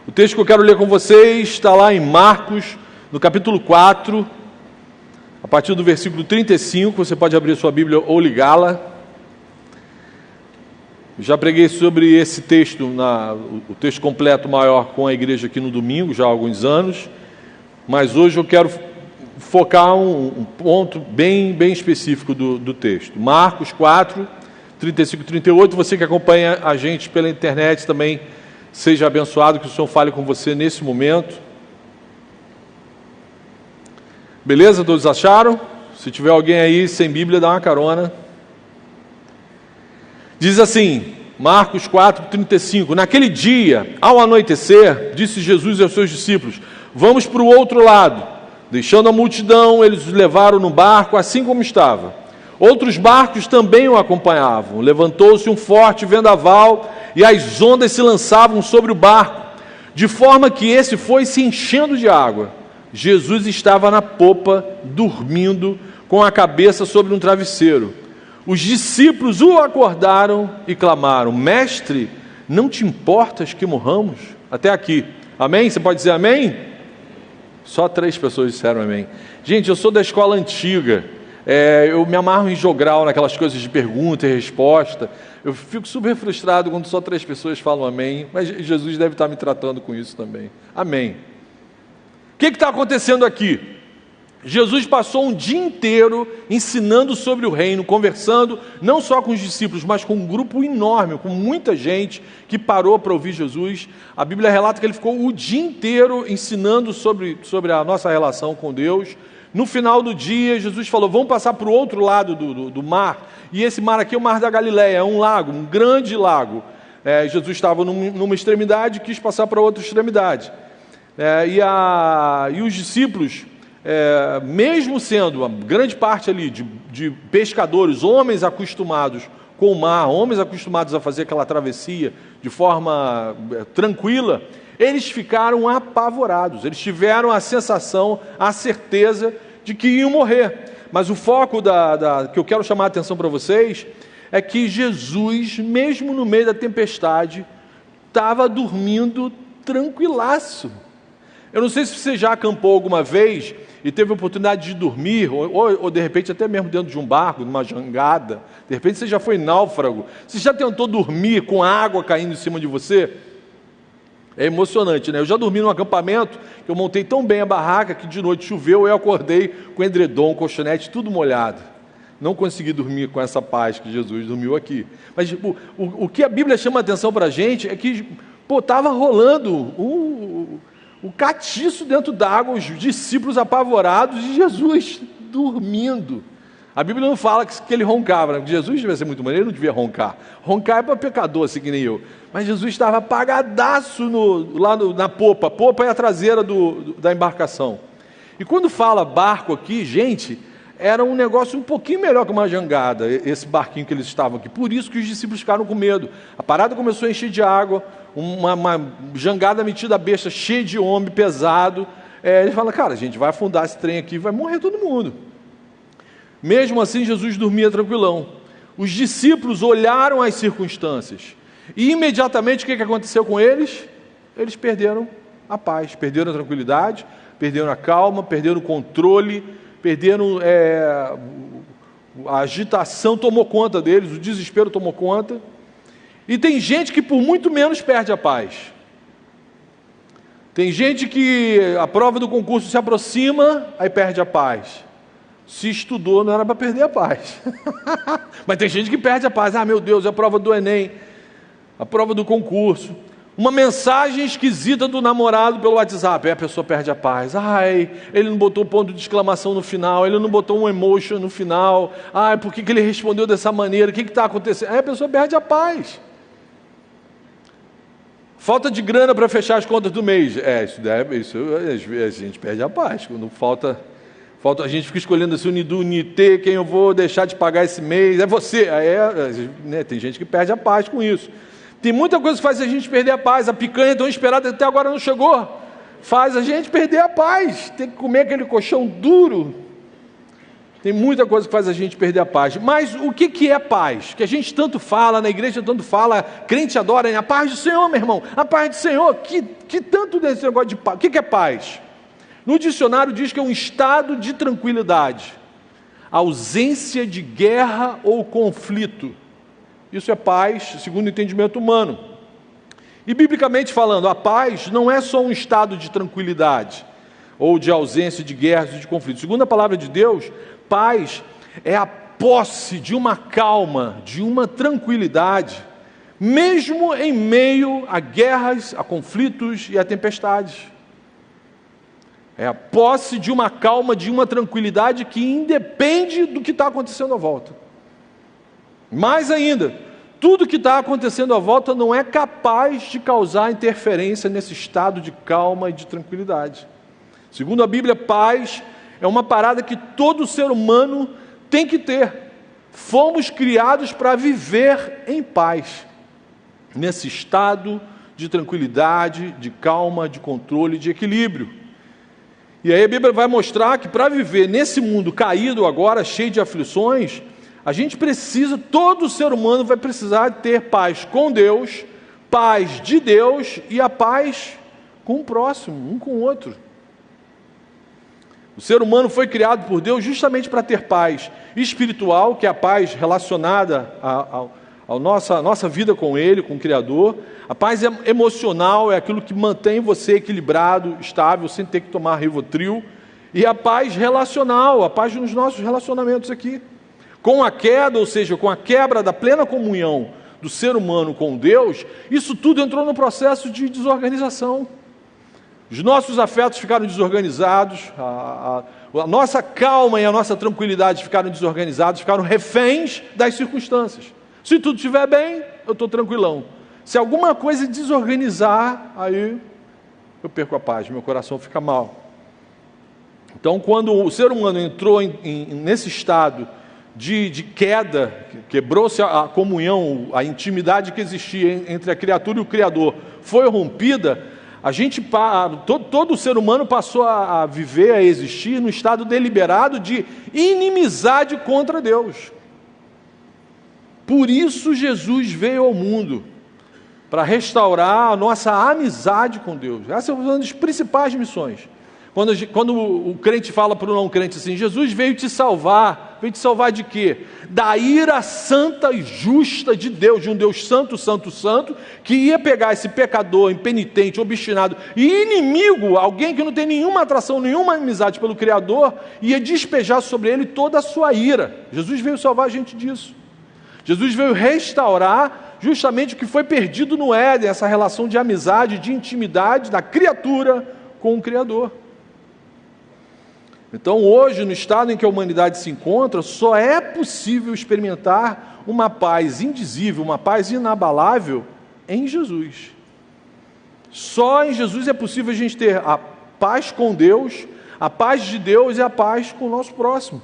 O texto que eu quero ler com vocês está lá em Marcos, no capítulo 4, a partir do versículo 35, você pode abrir sua Bíblia ou ligá-la. Já preguei sobre esse texto, o texto completo maior com a igreja aqui no domingo, já há alguns anos, mas hoje eu quero focar um ponto bem específico do texto. Marcos 4, 35 e 38, você que acompanha a gente pela internet também, seja abençoado, que o Senhor fale com você nesse momento. Beleza? Todos acharam? Se tiver alguém aí sem Bíblia, dá uma carona. Diz assim, Marcos 4, 35, naquele dia, ao anoitecer, disse Jesus aos seus discípulos, vamos para o outro lado. Deixando a multidão, eles os levaram no barco, assim como estava. Outros barcos também o acompanhavam. Levantou-se um forte vendaval e as ondas se lançavam sobre o barco, de forma que esse foi se enchendo de água. Jesus estava na popa, dormindo, com a cabeça sobre um travesseiro. Os discípulos o acordaram e clamaram, mestre, não te importas que morramos? Até aqui. Amém? Você pode dizer amém? Só 3 pessoas disseram amém. Gente, eu sou da escola antiga. Eu me amarro em jogral, naquelas coisas de pergunta e resposta. Eu fico super frustrado quando só 3 pessoas falam amém, mas Jesus deve estar me tratando com isso também. Amém. O que está acontecendo aqui? Jesus passou um dia inteiro ensinando sobre o reino, conversando não só com os discípulos, mas com um grupo enorme, com muita gente que parou para ouvir Jesus. A Bíblia relata que ele ficou o dia inteiro ensinando sobre a nossa relação com Deus. No final do dia, Jesus falou, vamos passar para o outro lado do mar, e esse mar aqui é o Mar da Galileia, é um lago, um grande lago. Jesus estava numa extremidade e quis passar para outra extremidade. E os discípulos, mesmo sendo uma grande parte ali de pescadores, homens acostumados com o mar, homens acostumados a fazer aquela travessia de forma tranquila, eles ficaram apavorados, eles tiveram a sensação, a certeza de que iam morrer. Mas o foco que eu quero chamar a atenção para vocês é que Jesus, mesmo no meio da tempestade, estava dormindo tranquilaço. Eu não sei se você já acampou alguma vez e teve a oportunidade de dormir, ou de repente até mesmo dentro de um barco, numa jangada, de repente você já foi náufrago, você já tentou dormir com a água caindo em cima de você? É emocionante, né? Eu já dormi num acampamento, que eu montei tão bem a barraca, que de noite choveu, eu acordei com edredom, colchonete, tudo molhado. Não consegui dormir com essa paz que Jesus dormiu aqui. Mas o que a Bíblia chama a atenção para a gente é que estava rolando o catiço dentro d'água, os discípulos apavorados e Jesus dormindo. A Bíblia não fala que ele roncava, né? Porque Jesus devia ser muito maneiro, ele não devia roncar. Roncar é para pecador, assim que nem eu. Mas Jesus estava apagadaço lá na popa. A popa é a traseira da embarcação. E quando fala barco aqui, gente, era um negócio um pouquinho melhor que uma jangada, esse barquinho que eles estavam aqui. Por isso que os discípulos ficaram com medo. A parada começou a encher de água, uma jangada metida a besta, cheia de homem, pesado. Eles falam, cara, a gente vai afundar esse trem aqui, vai morrer todo mundo. Mesmo assim, Jesus dormia tranquilão. Os discípulos olharam as circunstâncias e imediatamente o que aconteceu com eles? Eles perderam a paz, perderam a tranquilidade, perderam a calma, perderam o controle, perderam a agitação tomou conta deles, o desespero tomou conta. E tem gente que por muito menos perde a paz. Tem gente que a prova do concurso se aproxima, aí perde a paz. Se estudou, não era para perder a paz. Mas tem gente que perde a paz. Ah, meu Deus, é a prova do Enem, a prova do concurso. Uma mensagem esquisita do namorado pelo WhatsApp, aí a pessoa perde a paz. Ai, ele não botou ponto de exclamação no final, ele não botou um emotion no final. Ai, por que ele respondeu dessa maneira? O que está acontecendo? Aí a pessoa perde a paz. Falta de grana para fechar as contas do mês. A gente perde a paz. Quando falta, a gente fica escolhendo assim, Unidu, Unité, quem eu vou deixar de pagar esse mês. É você. Tem gente que perde a paz com isso. Tem muita coisa que faz a gente perder a paz. A picanha tão esperada até agora não chegou. Faz a gente perder a paz. Tem que comer aquele colchão duro. Tem muita coisa que faz a gente perder a paz. Mas o que é paz? Que a gente tanto fala, na igreja tanto fala, crente adora, a paz do Senhor, meu irmão, a paz do Senhor, que tanto desse negócio de paz. O que é paz? No dicionário diz que é um estado de tranquilidade, ausência de guerra ou conflito. Isso é paz, segundo o entendimento humano. E biblicamente falando, a paz não é só um estado de tranquilidade, ou de ausência de guerras e de conflitos. Segundo a palavra de Deus, paz é a posse de uma calma, de uma tranquilidade, mesmo em meio a guerras, a conflitos e a tempestades. É a posse de uma calma, de uma tranquilidade que independe do que está acontecendo à volta. Mais ainda, tudo que está acontecendo à volta não é capaz de causar interferência nesse estado de calma e de tranquilidade. Segundo a Bíblia, paz é uma parada que todo ser humano tem que ter. Fomos criados para viver em paz, nesse estado de tranquilidade, de calma, de controle, de equilíbrio. E aí a Bíblia vai mostrar que para viver nesse mundo caído agora, cheio de aflições, a gente precisa, todo ser humano vai precisar ter paz com Deus, paz de Deus e a paz com o próximo, um com o outro. O ser humano foi criado por Deus justamente para ter paz espiritual, que é a paz relacionada à nossa vida com Ele, com o Criador. A paz emocional é aquilo que mantém você equilibrado, estável, sem ter que tomar Rivotril. E a paz relacional, a paz nos nossos relacionamentos aqui. Com a queda, ou seja, com a quebra da plena comunhão do ser humano com Deus, isso tudo entrou no processo de desorganização. Os nossos afetos ficaram desorganizados, a nossa calma e a nossa tranquilidade ficaram desorganizados, ficaram reféns das circunstâncias. Se tudo estiver bem, eu estou tranquilão. Se alguma coisa desorganizar, aí eu perco a paz, meu coração fica mal. Então, quando o ser humano entrou nesse estado de queda, quebrou-se a comunhão, a intimidade que existia entre a criatura e o Criador, foi rompida, todo ser humano passou a viver, a existir no estado deliberado de inimizade contra Deus. Por isso Jesus veio ao mundo, para restaurar a nossa amizade com Deus. Essa é uma das principais missões. Quando o crente fala para o não crente assim, Jesus veio te salvar de quê? Da ira santa e justa de Deus, de um Deus santo, santo, santo, que ia pegar esse pecador, impenitente, obstinado e inimigo, alguém que não tem nenhuma atração, nenhuma amizade pelo Criador, ia despejar sobre ele toda a sua ira. Jesus veio salvar a gente disso. Jesus veio restaurar justamente o que foi perdido no Éden, essa relação de amizade, de intimidade da criatura com o Criador. Então hoje, no estado em que a humanidade se encontra, só é possível experimentar uma paz indizível, uma paz inabalável em Jesus. Só em Jesus é possível a gente ter a paz com Deus, a paz de Deus e a paz com o nosso próximo.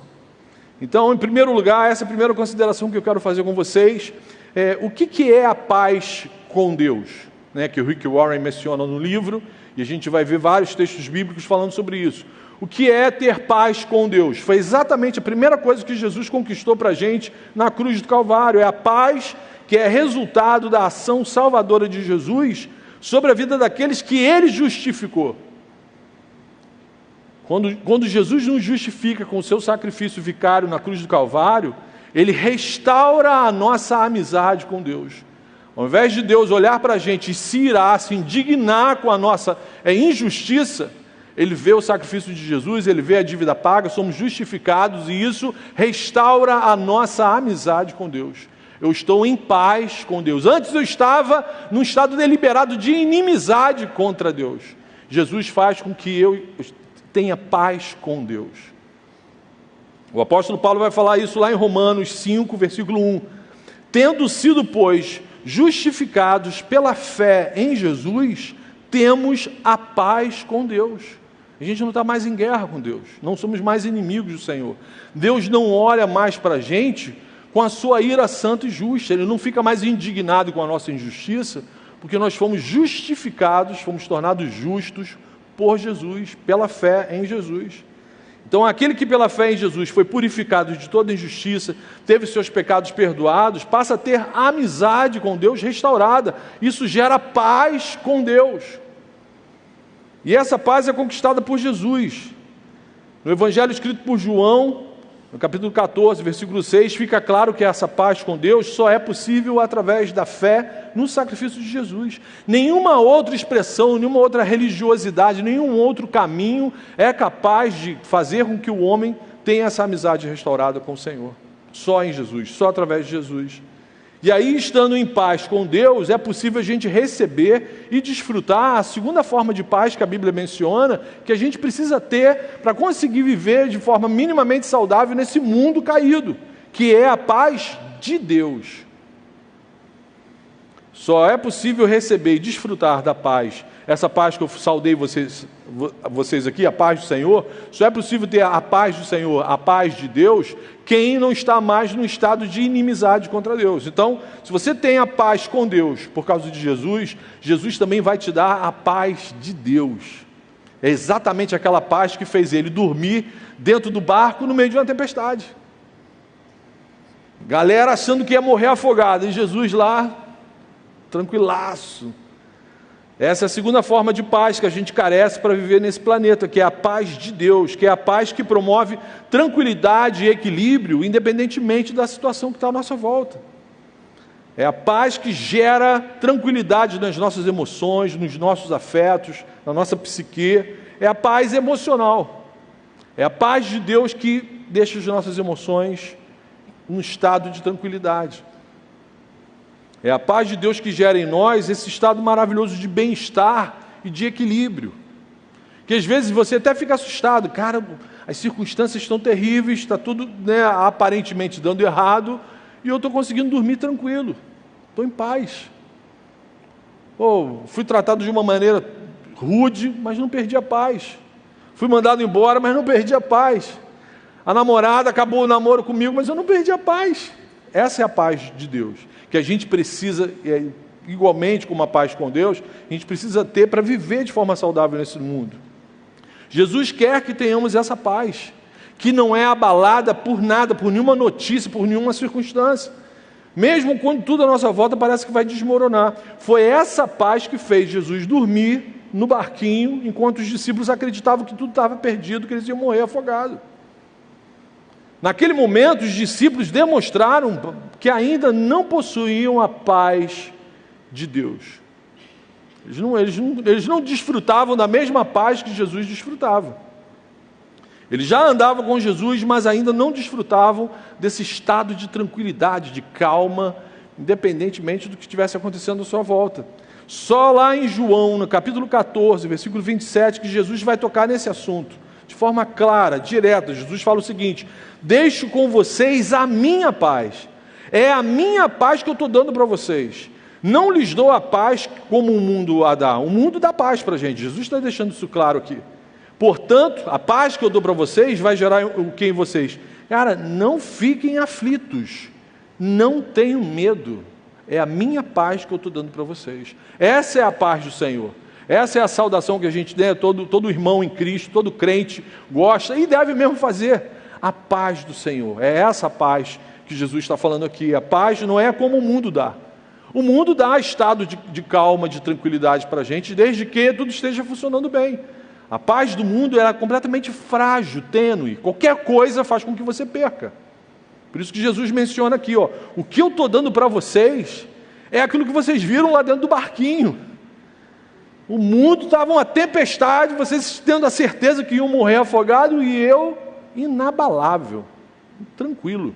Então, em primeiro lugar, essa é a primeira consideração que eu quero fazer com vocês. O que é a paz com Deus? Que o Rick Warren menciona no livro, e a gente vai ver vários textos bíblicos falando sobre isso. O que é ter paz com Deus? Foi exatamente a primeira coisa que Jesus conquistou para a gente na cruz do Calvário. É a paz que é resultado da ação salvadora de Jesus sobre a vida daqueles que Ele justificou. Quando Jesus nos justifica com o seu sacrifício vicário na cruz do Calvário, Ele restaura a nossa amizade com Deus. Ao invés de Deus olhar para a gente e se irar, se indignar com a nossa injustiça, Ele vê o sacrifício de Jesus, Ele vê a dívida paga, somos justificados, e isso restaura a nossa amizade com Deus. Eu estou em paz com Deus. Antes eu estava num estado deliberado de inimizade contra Deus. Jesus faz com que eu tenha paz com Deus. O apóstolo Paulo vai falar isso lá em Romanos 5, versículo 1. Tendo sido, pois, justificados pela fé em Jesus, temos a paz com Deus. A gente não está mais em guerra com Deus, não somos mais inimigos do Senhor. Deus não olha mais para a gente com a sua ira santa e justa, Ele não fica mais indignado com a nossa injustiça, porque nós fomos justificados, fomos tornados justos por Jesus, pela fé em Jesus. Então, aquele que pela fé em Jesus foi purificado de toda injustiça, teve seus pecados perdoados, passa a ter amizade com Deus restaurada. Isso gera paz com Deus. E essa paz é conquistada por Jesus. No Evangelho escrito por João, no capítulo 14, versículo 6, fica claro que essa paz com Deus só é possível através da fé no sacrifício de Jesus. Nenhuma outra expressão, nenhuma outra religiosidade, nenhum outro caminho é capaz de fazer com que o homem tenha essa amizade restaurada com o Senhor. Só em Jesus, só através de Jesus. E aí, estando em paz com Deus, é possível a gente receber e desfrutar a segunda forma de paz que a Bíblia menciona, que a gente precisa ter para conseguir viver de forma minimamente saudável nesse mundo caído, que é a paz de Deus. Só é possível receber e desfrutar da paz, essa paz que eu saudei vocês aqui, a paz do Senhor, só é possível ter a paz do Senhor, a paz de Deus, quem não está mais no estado de inimizade contra Deus. Então, se você tem a paz com Deus por causa de Jesus, Jesus também vai te dar a paz de Deus. É exatamente aquela paz que fez ele dormir dentro do barco no meio de uma tempestade. Galera achando que ia morrer afogada, e Jesus lá, tranquilaço. Essa é a segunda forma de paz que a gente carece para viver nesse planeta, que é a paz de Deus, que é a paz que promove tranquilidade e equilíbrio, independentemente da situação que está à nossa volta. É a paz que gera tranquilidade nas nossas emoções, nos nossos afetos, na nossa psique. É a paz emocional. É a paz de Deus que deixa as nossas emoções num estado de tranquilidade. É a paz de Deus que gera em nós esse estado maravilhoso de bem-estar e de equilíbrio. Que às vezes você até fica assustado, cara, as circunstâncias estão terríveis, está tudo aparentemente dando errado, e eu estou conseguindo dormir tranquilo, estou em paz. Fui tratado de uma maneira rude, mas não perdi a paz. Fui mandado embora, mas não perdi a paz. A namorada acabou o namoro comigo, mas eu não perdi a paz. Essa é a paz de Deus, que a gente precisa, igualmente como a paz com Deus, a gente precisa ter para viver de forma saudável nesse mundo. Jesus quer que tenhamos essa paz, que não é abalada por nada, por nenhuma notícia, por nenhuma circunstância. Mesmo quando tudo à nossa volta parece que vai desmoronar. Foi essa paz que fez Jesus dormir no barquinho, enquanto os discípulos acreditavam que tudo estava perdido, que eles iam morrer afogados. Naquele momento, os discípulos demonstraram que ainda não possuíam a paz de Deus. Eles não desfrutavam da mesma paz que Jesus desfrutava. Eles já andavam com Jesus, mas ainda não desfrutavam desse estado de tranquilidade, de calma, independentemente do que estivesse acontecendo à sua volta. Só lá em João, no capítulo 14, versículo 27, que Jesus vai tocar nesse assunto. De forma clara, direta, Jesus fala o seguinte: deixo com vocês a minha paz. É a minha paz que eu estou dando para vocês. Não lhes dou a paz como o mundo a dá. O mundo dá paz para a gente. Jesus está deixando isso claro aqui. Portanto, a paz que eu dou para vocês vai gerar o que em vocês? Cara, não fiquem aflitos. Não tenham medo. É a minha paz que eu estou dando para vocês. Essa é a paz do Senhor. Essa é a saudação que a gente tem, todo irmão em Cristo, todo crente gosta e deve mesmo fazer. A paz do Senhor. É essa paz que Jesus está falando aqui. A paz não é como o mundo dá. O mundo dá estado de calma, de tranquilidade para a gente, desde que tudo esteja funcionando bem. A paz do mundo é completamente frágil, tênue. Qualquer coisa faz com que você perca. Por isso que Jesus menciona aqui, o que eu estou dando para vocês é aquilo que vocês viram lá dentro do barquinho. O mundo estava uma tempestade, vocês tendo a certeza que iam morrer afogado, e eu inabalável, tranquilo.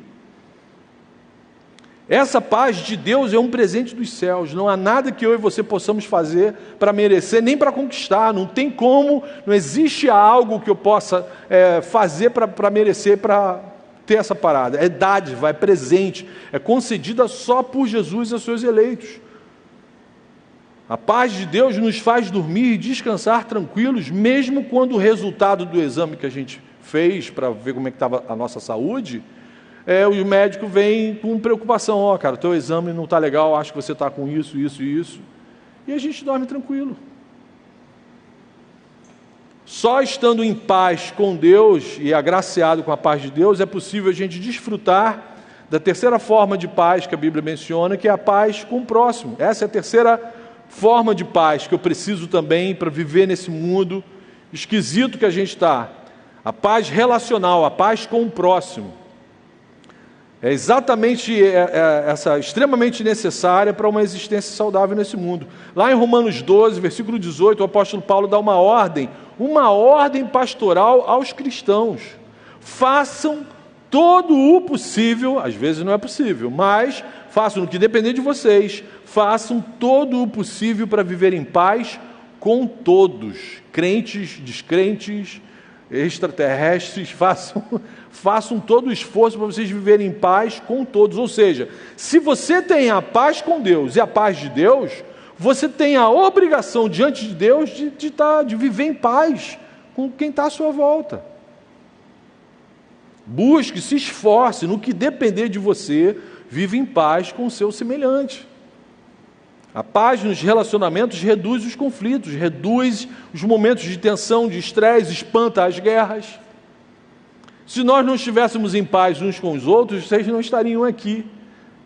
Essa paz de Deus é um presente dos céus. Não há nada que eu e você possamos fazer para merecer, nem para conquistar. Não tem como, não existe algo que eu possa fazer para merecer, para ter essa parada. É dádiva, é presente, é concedida só por Jesus e os seus eleitos. A paz de Deus nos faz dormir e descansar tranquilos, mesmo quando o resultado do exame que a gente fez para ver como é que estava a nossa saúde, o médico vem com preocupação: cara, teu exame não está legal, acho que você está com isso, isso e isso. E a gente dorme tranquilo. Só estando em paz com Deus e agraciado com a paz de Deus é possível a gente desfrutar da terceira forma de paz que a Bíblia menciona, que é a paz com o próximo. Essa é a terceira forma de paz que eu preciso também para viver nesse mundo esquisito que a gente está. A paz relacional, a paz com o próximo. É exatamente essa extremamente necessária para uma existência saudável nesse mundo. Lá em Romanos 12, versículo 18, o apóstolo Paulo dá uma ordem pastoral aos cristãos. Façam todo o possível, às vezes não é possível, mas façam o que depender de vocês, façam todo o possível para viver em paz com todos, crentes, descrentes, extraterrestres, façam todo o esforço para vocês viverem em paz com todos. Ou seja, se você tem a paz com Deus e a paz de Deus, você tem a obrigação diante de Deus de viver em paz com quem está à sua volta. Busque, se esforce, no que depender de você, vive em paz com o seu semelhante. A paz nos relacionamentos reduz os conflitos, reduz os momentos de tensão, de estresse, espanta as guerras. Se nós não estivéssemos em paz uns com os outros, vocês não estariam aqui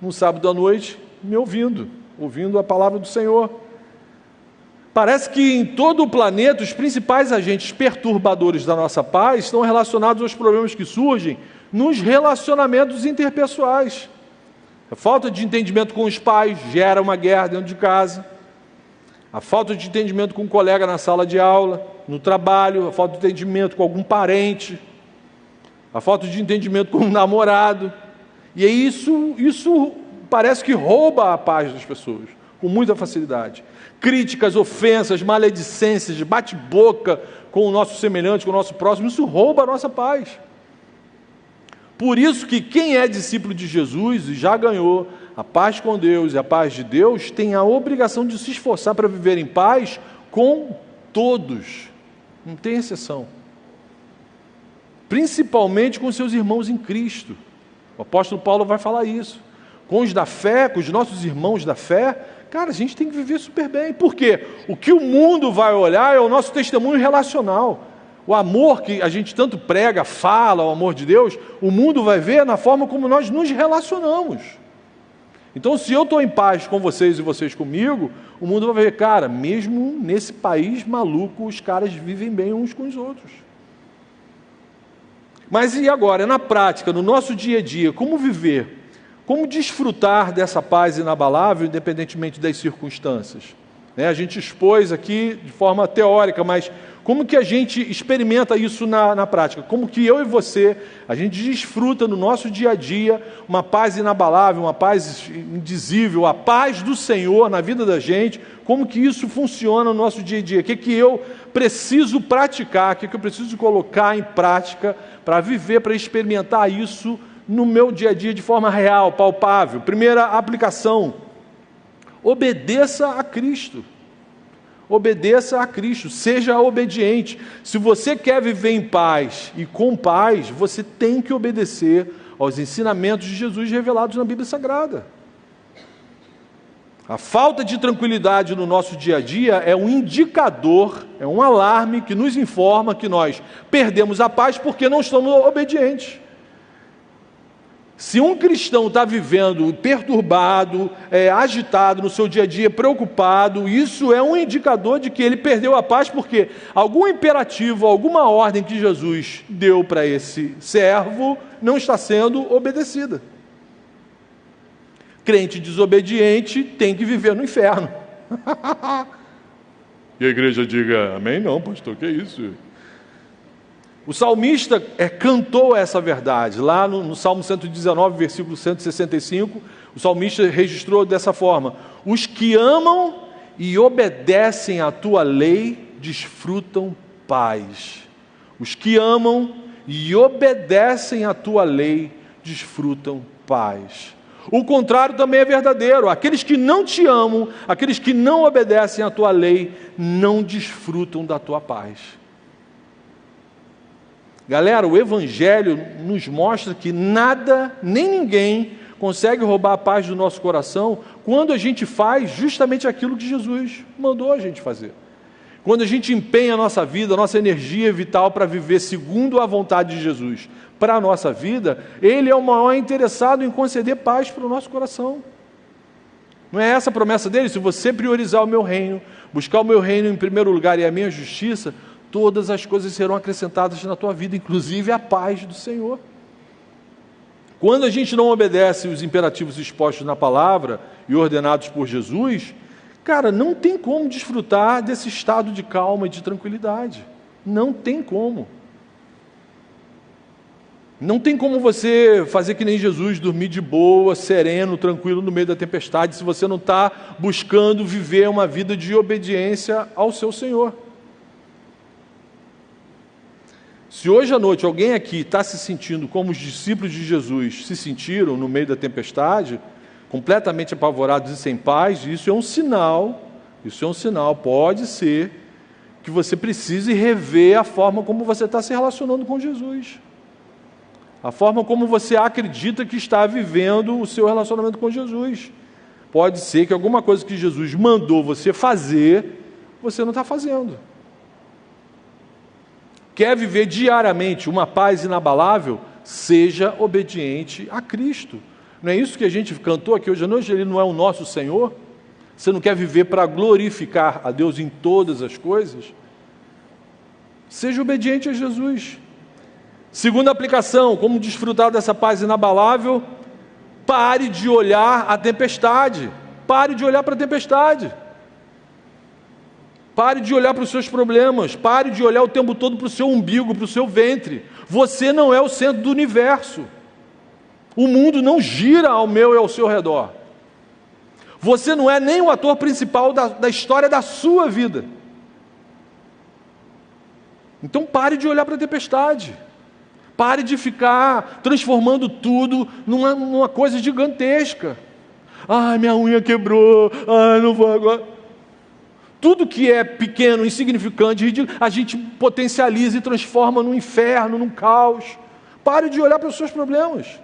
no sábado à noite me ouvindo a palavra do Senhor. Parece que em todo o planeta os principais agentes perturbadores da nossa paz estão relacionados aos problemas que surgem nos relacionamentos interpessoais. A falta de entendimento com os pais gera uma guerra dentro de casa. A falta de entendimento com um colega na sala de aula, no trabalho, a falta de entendimento com algum parente, a falta de entendimento com um namorado. E isso parece que rouba a paz das pessoas, com muita facilidade. Críticas, ofensas, maledicências, bate-boca com o nosso semelhante, com o nosso próximo, isso rouba a nossa paz. Por isso que quem é discípulo de Jesus e já ganhou a paz com Deus e a paz de Deus, tem a obrigação de se esforçar para viver em paz com todos, não tem exceção. Principalmente com seus irmãos em Cristo. O apóstolo Paulo vai falar isso. Com os da fé, com os nossos irmãos da fé, cara, a gente tem que viver super bem. Por quê? O que o mundo vai olhar é o nosso testemunho relacional. O amor que a gente tanto prega, fala, o amor de Deus, o mundo vai ver na forma como nós nos relacionamos. Então, se eu estou em paz com vocês e vocês comigo, o mundo vai ver, cara, mesmo nesse país maluco, os caras vivem bem uns com os outros. Mas e agora, na prática, no nosso dia a dia, como viver? Como desfrutar dessa paz inabalável, independentemente das circunstâncias? A gente expôs aqui de forma teórica, mas como que a gente experimenta isso na prática? Como que eu e você, a gente desfruta no nosso dia a dia uma paz inabalável, uma paz indizível, a paz do Senhor na vida da gente? Como que isso funciona no nosso dia a dia? O que eu preciso praticar, o que eu preciso colocar em prática para viver, para experimentar isso no meu dia a dia de forma real, palpável? Primeira aplicação: obedeça a Cristo. Obedeça a Cristo, seja obediente. Se você quer viver em paz e com paz, você tem que obedecer aos ensinamentos de Jesus revelados na Bíblia Sagrada. A falta de tranquilidade no nosso dia a dia é um indicador, é um alarme que nos informa que nós perdemos a paz porque não estamos obedientes. Se um cristão está vivendo perturbado, agitado no seu dia a dia, preocupado, isso é um indicador de que ele perdeu a paz, porque algum imperativo, alguma ordem que Jesus deu para esse servo não está sendo obedecida. Crente desobediente tem que viver no inferno. E a igreja diga, amém? Não, pastor, que é isso? O salmista cantou essa verdade. Lá no Salmo 119, versículo 165, o salmista registrou dessa forma: os que amam e obedecem à tua lei desfrutam paz. Os que amam e obedecem à tua lei desfrutam paz. O contrário também é verdadeiro. Aqueles que não te amam, aqueles que não obedecem à tua lei, não desfrutam da tua paz. Galera, o Evangelho nos mostra que nada, nem ninguém consegue roubar a paz do nosso coração quando a gente faz justamente aquilo que Jesus mandou a gente fazer. quando a gente empenha a nossa vida, a nossa energia vital para viver segundo a vontade de Jesus para a nossa vida, Ele é o maior interessado em conceder paz para o nosso coração. Não é essa a promessa dele? Se você priorizar o meu reino, buscar o meu reino em primeiro lugar e a minha justiça, todas as coisas serão acrescentadas na tua vida, inclusive a paz do Senhor. Quando a gente não obedece os imperativos expostos na palavra e ordenados por Jesus, cara, não tem como desfrutar desse estado de calma e de tranquilidade. Não tem como. Não tem como você fazer que nem Jesus, dormir de boa, sereno, tranquilo no meio da tempestade, se você não está buscando viver uma vida de obediência ao seu Senhor. Se hoje à noite alguém aqui está se sentindo como os discípulos de Jesus se sentiram no meio da tempestade, completamente apavorados e sem paz, isso é um sinal, pode ser que você precise rever a forma como você está se relacionando com Jesus. A forma como você acredita que está vivendo o seu relacionamento com Jesus. Pode ser que alguma coisa que Jesus mandou você fazer, você não está fazendo. Quer viver diariamente uma paz inabalável? Seja obediente a Cristo. Não é isso que a gente cantou aqui hoje à noite? Ele não é o nosso Senhor? Você não quer viver para glorificar a Deus em todas as coisas? Seja obediente a Jesus. Segunda aplicação, como desfrutar dessa paz inabalável? Pare de olhar a tempestade. Pare de olhar para a tempestade. Pare de olhar para os seus problemas. Pare de olhar o tempo todo para o seu umbigo, para o seu ventre. Você não é o centro do universo. O mundo não gira ao meu e ao seu redor. Você não é nem o ator principal da história da sua vida. Então pare de olhar para a tempestade. Pare de ficar transformando tudo numa coisa gigantesca. Ai, minha unha quebrou. Ai, não vou agora. Tudo que é pequeno, insignificante, ridículo, a gente potencializa e transforma num inferno, num caos. Pare de olhar para os seus problemas.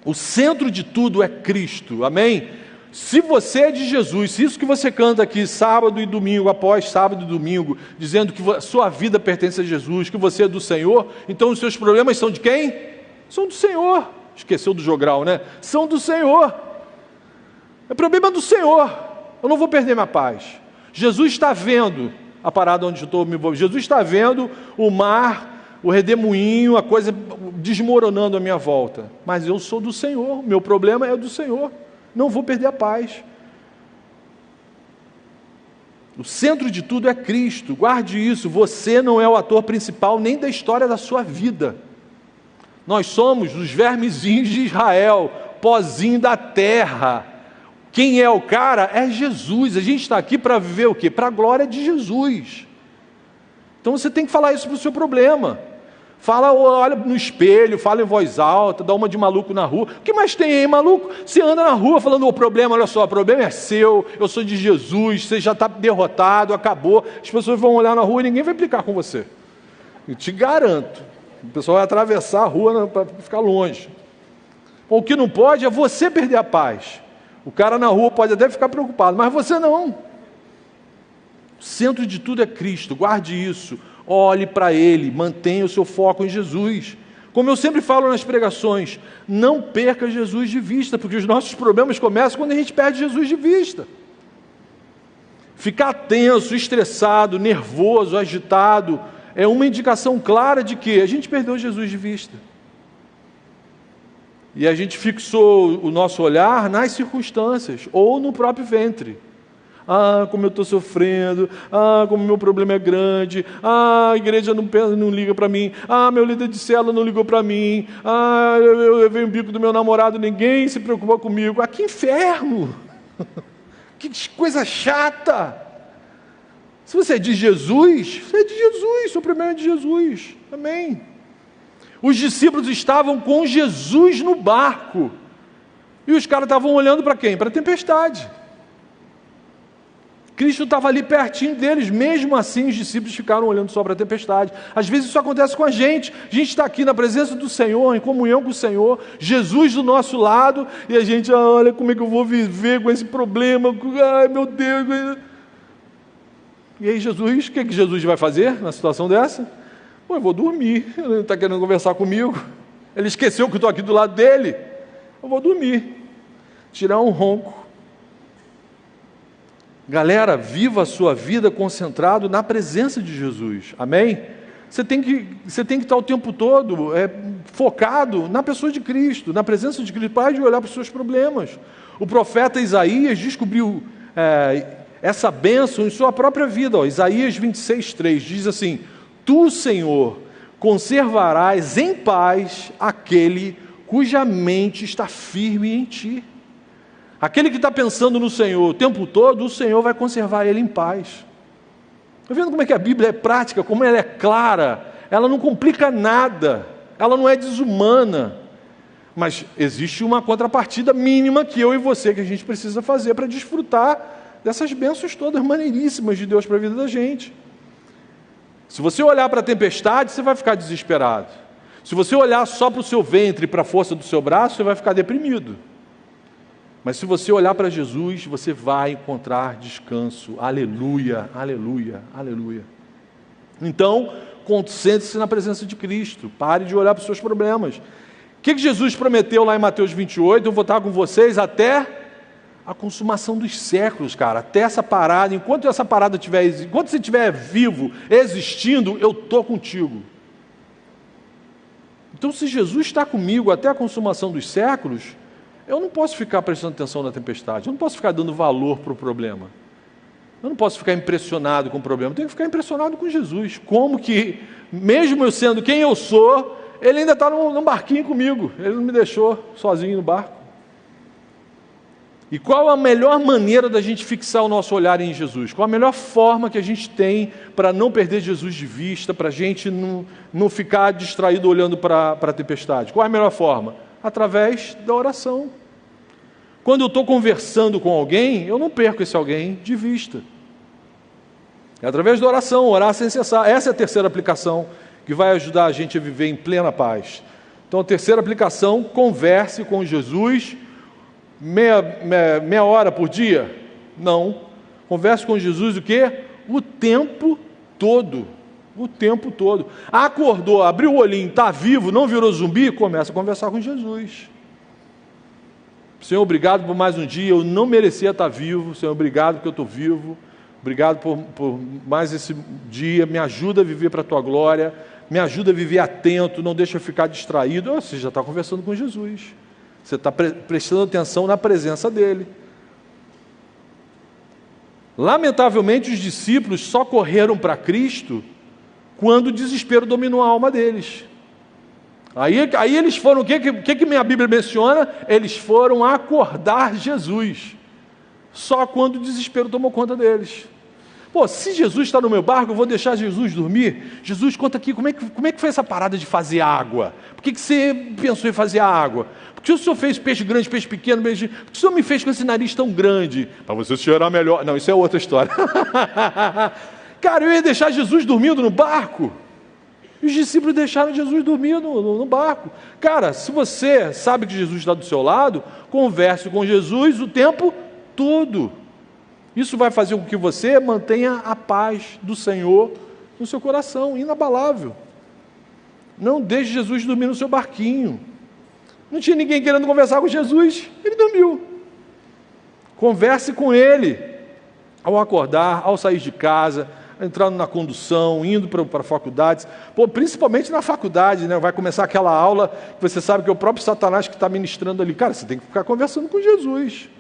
O centro de tudo é Cristo, amém? Se você é de Jesus, se isso que você canta aqui sábado e domingo, após sábado e domingo, dizendo que a sua vida pertence a Jesus, que você é do Senhor, então os seus problemas são de quem? São do Senhor. Esqueceu do jogral, né? São do Senhor. É problema do Senhor. Eu não vou perder minha paz. Jesus está vendo a parada onde eu estou me envolvendo. Jesus está vendo o mar, o redemoinho, a coisa desmoronando à minha volta. Mas eu sou do Senhor, meu problema é do Senhor. Não vou perder a paz. O centro de tudo é Cristo. Guarde isso. Você não é o ator principal nem da história da sua vida. Nós somos os vermezinhos de Israel, pozinho da terra. Quem é o cara? É Jesus. A gente está aqui para viver o quê? Para a glória de Jesus. Então você tem que falar isso para o seu problema. Fala, olha no espelho, fala em voz alta, dá uma de maluco na rua. O que mais tem aí, maluco? Você anda na rua falando, o problema, olha só, o problema é seu, eu sou de Jesus, você já está derrotado, acabou. As pessoas vão olhar na rua e ninguém vai implicar com você. Eu te garanto. O pessoal vai atravessar a rua para ficar longe. O que não pode é você perder a paz. O cara na rua pode até ficar preocupado, mas você não. O centro de tudo é Cristo, guarde isso. Olhe para Ele, mantenha o seu foco em Jesus. Como eu sempre falo nas pregações, não perca Jesus de vista, porque os nossos problemas começam quando a gente perde Jesus de vista. Ficar tenso, estressado, nervoso, agitado, é uma indicação clara de que a gente perdeu Jesus de vista. E a gente fixou o nosso olhar nas circunstâncias, ou no próprio ventre. Ah, como eu estou sofrendo. Ah, como meu problema é grande. Ah, a igreja não liga para mim. Ah, meu líder de célula não ligou para mim. Ah, eu levei o bico do meu namorado, ninguém se preocupou comigo. Ah, que inferno! Que coisa chata! Se você é de Jesus, você é de Jesus, seu problema é de Jesus. Amém? Os discípulos estavam com Jesus no barco. E os caras estavam olhando para quem? Para a tempestade. Cristo estava ali pertinho deles, mesmo assim os discípulos ficaram olhando só para a tempestade. Às vezes isso acontece com a gente está aqui na presença do Senhor, em comunhão com o Senhor, Jesus do nosso lado, e a gente, olha como é que eu vou viver com esse problema, ai meu Deus. E aí Jesus, o que Jesus vai fazer na situação dessa? Pô, eu vou dormir, ele não está querendo conversar comigo, ele esqueceu que eu estou aqui do lado dele, eu vou dormir, tirar um ronco. Galera, viva a sua vida concentrado na presença de Jesus, amém? Você tem que estar o tempo todo focado na pessoa de Cristo, na presença de Cristo. Pare de olhar para os seus problemas. O profeta Isaías descobriu essa bênção em sua própria vida. Isaías 26:3 diz assim: Tu, Senhor, conservarás em paz aquele cuja mente está firme em Ti. Aquele que está pensando no Senhor o tempo todo, o Senhor vai conservar ele em paz. Está vendo como é que a Bíblia é prática, como ela é clara? Ela não complica nada, ela não é desumana. Mas existe uma contrapartida mínima que eu e você, que a gente precisa fazer para desfrutar dessas bênçãos todas maneiríssimas de Deus para a vida da gente. Se você olhar para a tempestade, você vai ficar desesperado. Se você olhar só para o seu ventre e para a força do seu braço, você vai ficar deprimido. Mas se você olhar para Jesus, você vai encontrar descanso. Aleluia, aleluia, aleluia. Então, concentre-se na presença de Cristo. Pare de olhar para os seus problemas. O que Jesus prometeu lá em Mateus 28? Eu vou estar com vocês até a consumação dos séculos, cara. Até essa parada. Enquanto essa parada enquanto você estiver vivo, existindo, eu estou contigo. Então, se Jesus está comigo até a consumação dos séculos, eu não posso ficar prestando atenção na tempestade, eu não posso ficar dando valor para o problema, eu não posso ficar impressionado com o problema, eu tenho que ficar impressionado com Jesus. Como que, mesmo eu sendo quem eu sou, ele ainda está num barquinho comigo, ele não me deixou sozinho no barco. E qual a melhor maneira da gente fixar o nosso olhar em Jesus? Qual a melhor forma que a gente tem para não perder Jesus de vista, para a gente não ficar distraído olhando para a tempestade? Qual é a melhor forma? Através da oração. Quando eu estou conversando com alguém, eu não perco esse alguém de vista. É através da oração, orar sem cessar. Essa é a terceira aplicação que vai ajudar a gente a viver em plena paz. Então, a terceira aplicação, converse com Jesus meia hora por dia? Não. Converse com Jesus o quê? O tempo todo. O tempo todo. Acordou, abriu o olhinho, está vivo, não virou zumbi? Começa a conversar com Jesus. Senhor, obrigado por mais um dia, eu não merecia estar vivo. Senhor, obrigado porque eu estou vivo. Obrigado por mais esse dia. Me ajuda a viver para a Tua glória. Me ajuda a viver atento, não deixa eu ficar distraído. Você já está conversando com Jesus. Você está prestando atenção na presença dEle. Lamentavelmente, os discípulos só correram para Cristo quando o desespero dominou a alma deles. Aí eles foram, o que minha Bíblia menciona? Eles foram acordar Jesus, só quando o desespero tomou conta deles. Pô, se Jesus está no meu barco, eu vou deixar Jesus dormir? Jesus, conta aqui, como é que foi essa parada de fazer água? Por que você pensou em fazer a água? Porque o Senhor fez peixe grande, peixe pequeno, por que o Senhor me fez com esse nariz tão grande? Para você cheirar melhor. Não, isso é outra história. Cara, eu ia deixar Jesus dormindo no barco? E os discípulos deixaram Jesus dormir no barco. Cara, se você sabe que Jesus está do seu lado, converse com Jesus o tempo todo. Isso vai fazer com que você mantenha a paz do Senhor no seu coração, inabalável. Não deixe Jesus dormir no seu barquinho. Não tinha ninguém querendo conversar com Jesus, ele dormiu. Converse com ele ao acordar, ao sair de casa, entrando na condução, indo para faculdades, principalmente na faculdade, né? Vai começar aquela aula que você sabe que é o próprio Satanás que está ministrando ali. Cara, você tem que ficar conversando com Jesus.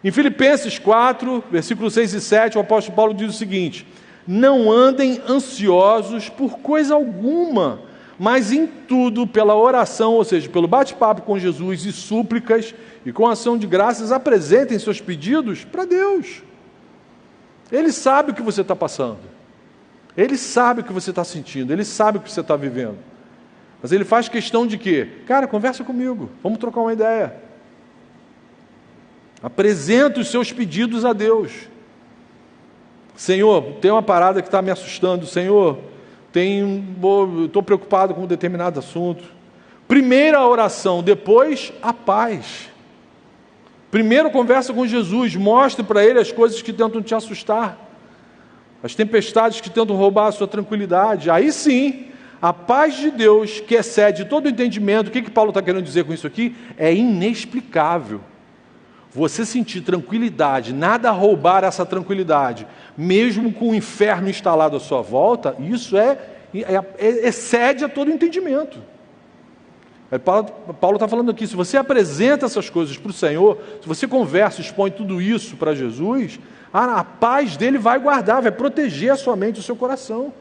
Em Filipenses 4, versículos 6 e 7, o apóstolo Paulo diz o seguinte: não andem ansiosos por coisa alguma, mas em tudo, pela oração, ou seja, pelo bate-papo com Jesus e súplicas, e com ação de graças, apresentem seus pedidos para Deus. Ele sabe o que você está passando, Ele sabe o que você está sentindo, Ele sabe o que você está vivendo, mas Ele faz questão de quê? Cara, conversa comigo, vamos trocar uma ideia. Apresenta os seus pedidos a Deus. Senhor, tem uma parada que está me assustando. Senhor, estou preocupado com um determinado assunto. Primeiro a oração, depois a paz. Primeiro conversa com Jesus, mostre para Ele as coisas que tentam te assustar. as tempestades que tentam roubar a sua tranquilidade, aí sim, a paz de Deus, que excede todo o entendimento, o que Paulo está querendo dizer com isso aqui? É inexplicável. Você sentir tranquilidade, nada roubar essa tranquilidade, mesmo com o inferno instalado à sua volta, isso excede a todo o entendimento. Paulo está falando aqui, se você apresenta essas coisas para o Senhor, se você conversa, expõe tudo isso para Jesus, a paz dele vai guardar, vai proteger a sua mente, o seu coração.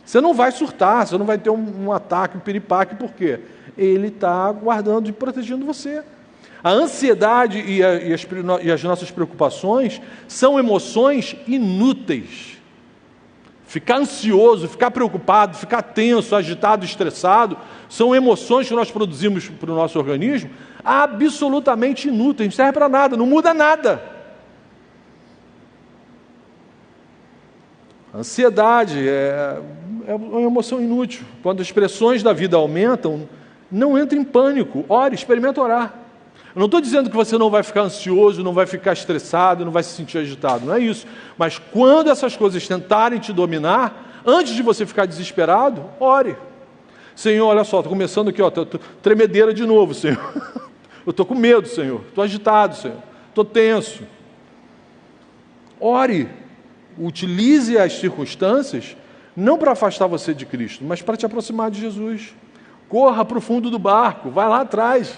Você não vai surtar, você não vai ter um ataque, um piripaque, por quê? Ele está guardando e protegendo você. A ansiedade e as nossas preocupações são emoções inúteis. Ficar ansioso, ficar preocupado, ficar tenso, agitado, estressado, são emoções que nós produzimos para o nosso organismo absolutamente inúteis, não serve para nada, não muda nada. A ansiedade é uma emoção inútil. Quando as pressões da vida aumentam, não entre em pânico, ore, experimenta orar. Eu não estou dizendo que você não vai ficar ansioso, não vai ficar estressado, não vai se sentir agitado, não é isso. Mas quando essas coisas tentarem te dominar, antes de você ficar desesperado, ore. Senhor, olha só, estou começando aqui, tô tremedeira de novo, Senhor. Eu estou com medo, Senhor. Estou agitado, Senhor. Estou tenso. Ore. Utilize as circunstâncias, não para afastar você de Cristo, mas para te aproximar de Jesus. Corra para o fundo do barco, vai lá atrás.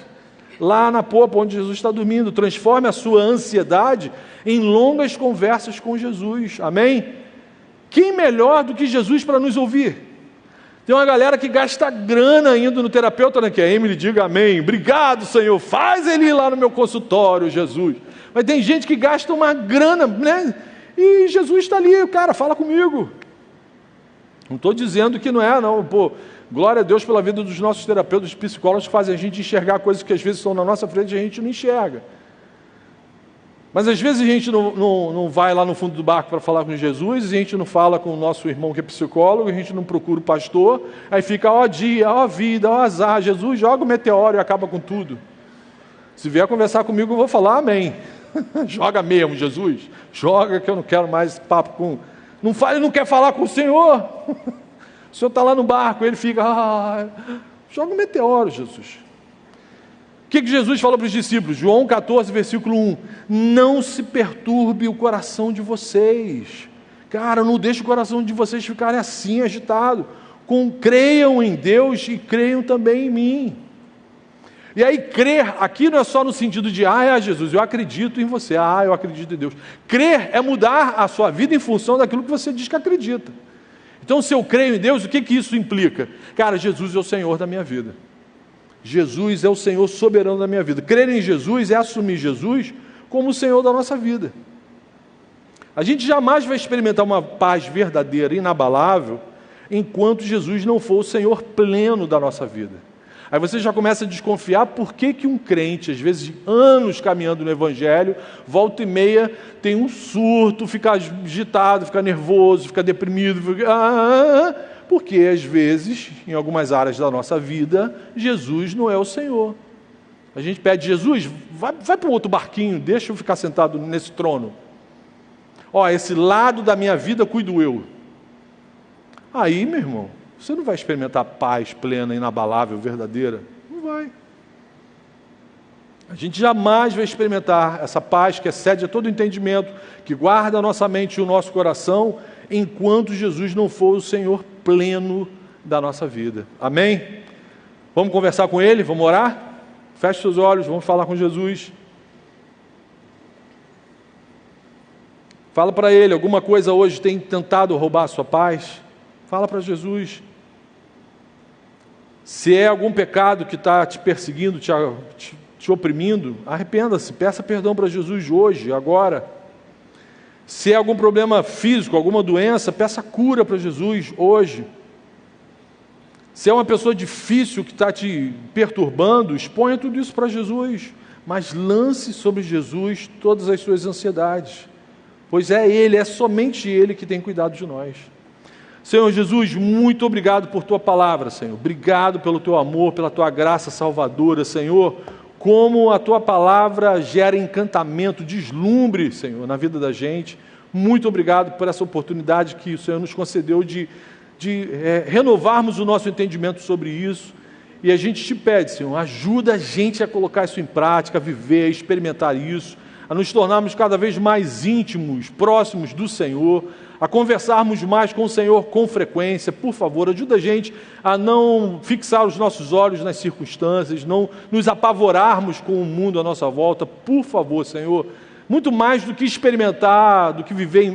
Lá na popa onde Jesus está dormindo, transforme a sua ansiedade em longas conversas com Jesus, amém? Quem melhor do que Jesus para nos ouvir? Tem uma galera que gasta grana indo no terapeuta, né? Que a Emily diga amém, obrigado Senhor, faz ele ir lá no meu consultório, Jesus. Mas tem gente que gasta uma grana, né? E Jesus está ali, o cara, fala comigo. Não estou dizendo que não é, não, pô. Glória a Deus pela vida dos nossos terapeutas, psicólogos que fazem a gente enxergar coisas que às vezes estão na nossa frente e a gente não enxerga. Mas às vezes a gente não vai lá no fundo do barco para falar com Jesus, a gente não fala com o nosso irmão que é psicólogo, a gente não procura o pastor, aí fica, ó dia, ó vida, ó azar, Jesus joga o meteoro e acaba com tudo. Se vier conversar comigo, eu vou falar amém. Joga mesmo, Jesus, joga que eu não quero mais papo com... Não fala, ele não quer falar com o Senhor. O Senhor está lá no barco, ele fica, joga um meteoro, Jesus. O que Jesus falou para os discípulos? João 14, versículo 1. Não se perturbe o coração de vocês. Cara, não deixe o coração de vocês ficarem assim, agitado. Creiam em Deus e creiam também em mim. E aí crer aqui não é só no sentido de, Jesus, eu acredito em você, eu acredito em Deus. Crer é mudar a sua vida em função daquilo que você diz que acredita. Então, se eu creio em Deus, o que isso implica? Cara, Jesus é o Senhor da minha vida. Jesus é o Senhor soberano da minha vida. Crer em Jesus é assumir Jesus como o Senhor da nossa vida. A gente jamais vai experimentar uma paz verdadeira, inabalável, enquanto Jesus não for o Senhor pleno da nossa vida. Aí você já começa a desconfiar por que um crente, às vezes anos caminhando no Evangelho, volta e meia tem um surto, fica agitado, fica nervoso, fica deprimido, porque às vezes, em algumas áreas da nossa vida, Jesus não é o Senhor. A gente pede, Jesus, vai para um outro barquinho, deixa eu ficar sentado nesse trono. Esse lado da minha vida cuido eu. Aí, meu irmão, você não vai experimentar paz plena, inabalável, verdadeira? Não vai. A gente jamais vai experimentar essa paz que excede a todo entendimento, que guarda a nossa mente e o nosso coração, enquanto Jesus não for o Senhor pleno da nossa vida. Amém? Vamos conversar com Ele? Vamos orar? Feche seus olhos, vamos falar com Jesus. Fala para Ele, alguma coisa hoje tem tentado roubar a sua paz? Fala para Jesus. Se é algum pecado que está te perseguindo, te oprimindo, arrependa-se, peça perdão para Jesus hoje, agora. Se é algum problema físico, alguma doença, peça cura para Jesus hoje. Se é uma pessoa difícil que está te perturbando, exponha tudo isso para Jesus, mas lance sobre Jesus todas as suas ansiedades, pois é Ele, é somente Ele que tem cuidado de nós. Senhor Jesus, muito obrigado por Tua palavra, Senhor. Obrigado pelo Teu amor, pela Tua graça salvadora, Senhor. Como a Tua palavra gera encantamento, deslumbre, Senhor, na vida da gente. muito obrigado por essa oportunidade que o Senhor nos concedeu de renovarmos o nosso entendimento sobre isso. E a gente te pede, Senhor, ajuda a gente a colocar isso em prática, a viver, a experimentar isso, a nos tornarmos cada vez mais íntimos, próximos do Senhor, a conversarmos mais com o Senhor com frequência. Por favor, ajuda a gente a não fixar os nossos olhos nas circunstâncias, não nos apavorarmos com o mundo à nossa volta. Por favor, Senhor, muito mais do que experimentar, do que viver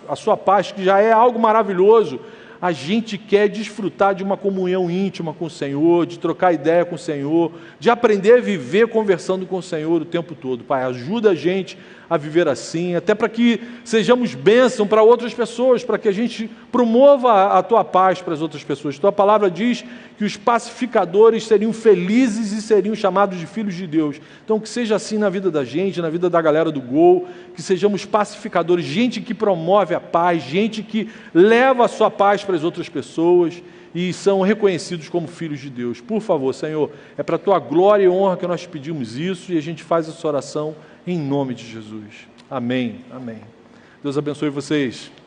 a sua paz, que já é algo maravilhoso, a gente quer desfrutar de uma comunhão íntima com o Senhor, de trocar ideia com o Senhor, de aprender a viver conversando com o Senhor o tempo todo. Pai, ajuda a gente a viver assim, até para que sejamos bênção para outras pessoas, para que a gente promova a Tua paz para as outras pessoas. Tua palavra diz que os pacificadores seriam felizes e seriam chamados de filhos de Deus. Então que seja assim na vida da gente, na vida da galera do Gol, que sejamos pacificadores, gente que promove a paz, gente que leva a sua paz para as outras pessoas e são reconhecidos como filhos de Deus. Por favor, Senhor, é para a Tua glória e honra que nós pedimos isso e a gente faz essa oração em nome de Jesus. Amém. Amém. Deus abençoe vocês.